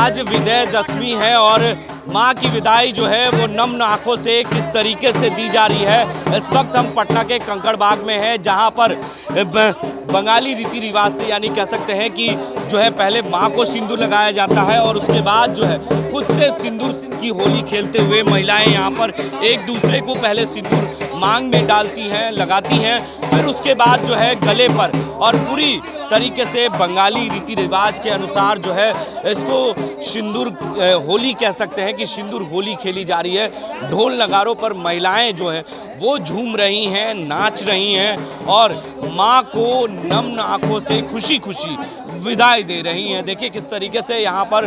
आज विजयदशमी है और माँ की विदाई जो है वो नम आंखों से किस तरीके से दी जा रही है। इस वक्त हम पटना के कंकड़बाग में हैं, जहाँ पर बंगाली रीति रिवाज से यानी कह सकते हैं कि जो है पहले माँ को सिंदूर लगाया जाता है और उसके बाद जो है खुद से सिंदूर की होली खेलते हुए महिलाएं यहाँ पर एक दूसरे को पहले सिंदूर मांग में डालती हैं, लगाती हैं, फिर उसके बाद जो है गले पर और पूरी तरीके से बंगाली रीति रिवाज के अनुसार जो है इसको सिंदूर होली कह सकते हैं कि सिंदूर होली खेली जा रही है। ढोल नगारों पर महिलाएं जो है वो झूम रही हैं, नाच रही हैं और माँ को नम आंखों से खुशी खुशी विदाई दे रही हैं। देखिए किस तरीके से यहाँ पर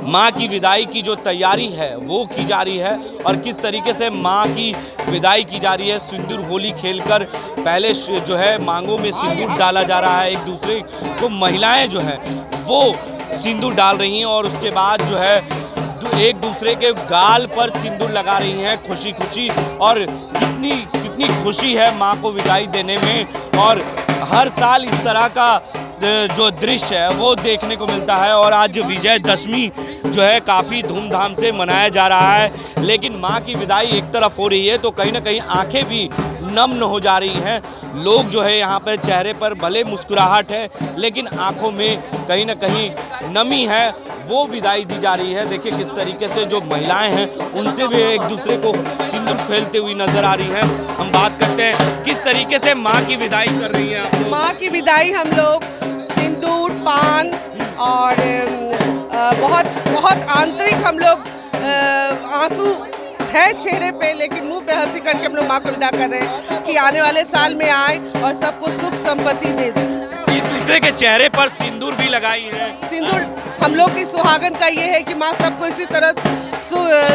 माँ की विदाई की जो तैयारी है वो की जा रही है और किस तरीके से माँ की विदाई की जा रही है। सिंदूर होली खेलकर पहले जो है मांगों में सिंदूर डाला जा रहा है, एक दूसरे को महिलाएं जो हैं वो सिंदूर डाल रही हैं और उसके बाद जो है एक दूसरे के गाल पर सिंदूर लगा रही हैं खुशी खुशी। और कितनी खुशी है माँ को विदाई देने में और हर साल इस तरह का जो दृश्य है वो देखने को मिलता है। और आज विजयदशमी जो है काफ़ी धूमधाम से मनाया जा रहा है, लेकिन माँ की विदाई एक तरफ हो रही है तो कहीं ना कहीं आंखें भी नम्न हो जा रही हैं। लोग जो है यहाँ पर चेहरे पर भले मुस्कुराहट है लेकिन आंखों में कहीं ना कहीं नमी है, वो विदाई दी जा रही है। देखिए किस तरीके से जो महिलाएं हैं उनसे भी एक दूसरे को सिंदूर खेलते हुई नजर आ रही हैं। हम बात करते हैं किस तरीके से माँ की विदाई कर रही हैं आप लोग। माँ की विदाई हम लोग सिंदूर, पान और बहुत बहुत आंतरिक हम लोग आंसू है चेहरे पे लेकिन मुंह पे हंसी करके हम लोग माँ को विदा कर रहे हैं कि आने वाले साल में आए और सबको सुख संपत्ति दे। एक दूसरे के चेहरे पर सिंदूर भी लगाई है। सिंदूर हम लोग की सुहागन का ये है कि माँ सबको इसी तरह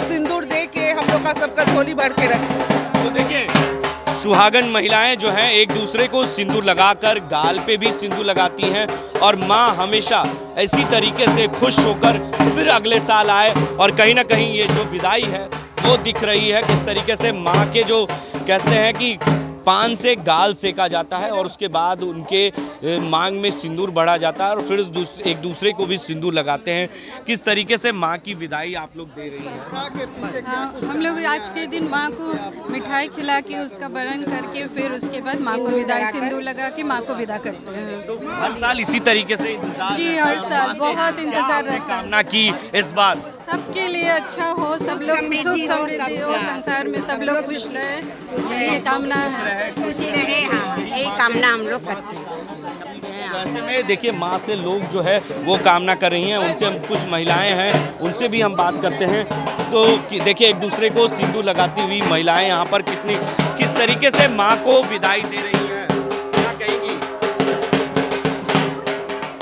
सिंदूर दे के हम लोग का सबका झोली भर के रखे। तो देखिए सुहागन महिलाएं जो हैं एक दूसरे को सिंदूर लगाकर गाल पे भी सिंदूर लगाती हैं और माँ हमेशा इसी तरीके से खुश होकर फिर अगले साल आए। और कहीं ना कहीं ये जो विदाई है वो दिख रही है किस तरीके से माँ के जो कहते हैं कि पान से गाल सेका जाता है और उसके बाद उनके मांग में सिंदूर बढ़ा जाता है और फिर एक दूसरे को भी सिंदूर लगाते हैं। किस तरीके से माँ की विदाई आप लोग दे रही हैं। हम लोग आज के दिन माँ को मिठाई खिला के उसका वरण करके फिर उसके बाद माँ को विदाई सिंदूर लगा के माँ को विदा करते हैं। तो हर साल इसी तरीके से इंतजार जी हर साल बहुत इंतजार रहता है। कामना की इस बार सबके लिए अच्छा हो, सब लोग सुख समृद्धि हो, संसार में सब लोग खुश रहे, यही कामना है। खुशी रहे, हाँ यही कामना हम लोग करते हैं। ऐसे में देखिए माँ से लोग जो है वो कामना कर रही हैं। उनसे हम कुछ महिलाएं हैं उनसे भी हम बात करते हैं। तो देखिए एक दूसरे को सिंदूर लगाती हुई महिलाएं यहाँ पर किस तरीके से माँ को विदाई दे रही हैं, क्या कहेंगी।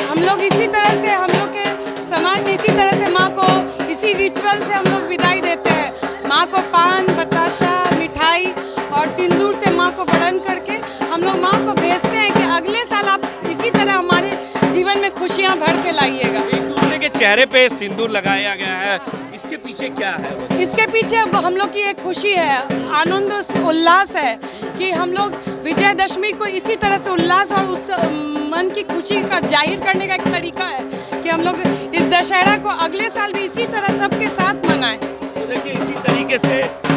हम लोग इसी तरह से हम लोग के समाज में इसी तरह से माँ को इसी रिचुअल से हम लोग विदाई देते हैं। माँ को पान, बताशा, मिठाई और सिंदूर से माँ को वरण करके हम लोग माँ को भेजते हैं कि अगले साल आप इसी तरह हमारे जीवन में खुशियाँ भर के लाइएगा। एक दूसरे के चेहरे पे सिंदूर लगाया गया है, इसके पीछे क्या है। इसके पीछे हम लोग की एक खुशी है, आनंद उल्लास है कि हम लोग विजयदशमी को इसी तरह से उल्लास और मन की खुशी का जाहिर करने का एक तरीका है कि हम लोग इस दशहरा को अगले साल भी इसी तरह सबके साथ मनाएं। तो देखिए इसी तरीके से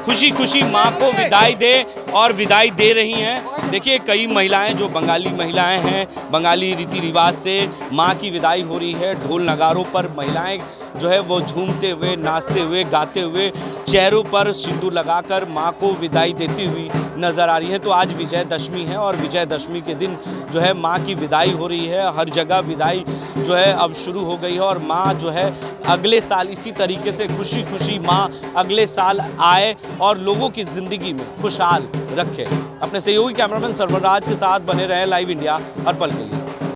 खुशी खुशी माँ को विदाई दे और विदाई दे रही हैं। देखिए कई महिलाएं जो बंगाली महिलाएं हैं, बंगाली रीति रिवाज से माँ की विदाई हो रही है। ढोल नगारों पर महिलाएं जो है वो झूमते हुए, नाचते हुए, गाते हुए, चेहरों पर सिंदूर लगाकर माँ को विदाई देती हुई नज़र आ रही हैं। तो आज विजयदशमी है और विजयदशमी के दिन जो है माँ की विदाई हो रही है। हर जगह विदाई जो है अब शुरू हो गई है और माँ जो है अगले साल इसी तरीके से खुशी खुशी माँ अगले साल आए और लोगों की ज़िंदगी में खुशहाल रखे। अपने सहयोगी कैमरामैन सर्वराज के साथ बने रहे लाइव इंडिया हर पल के लिए।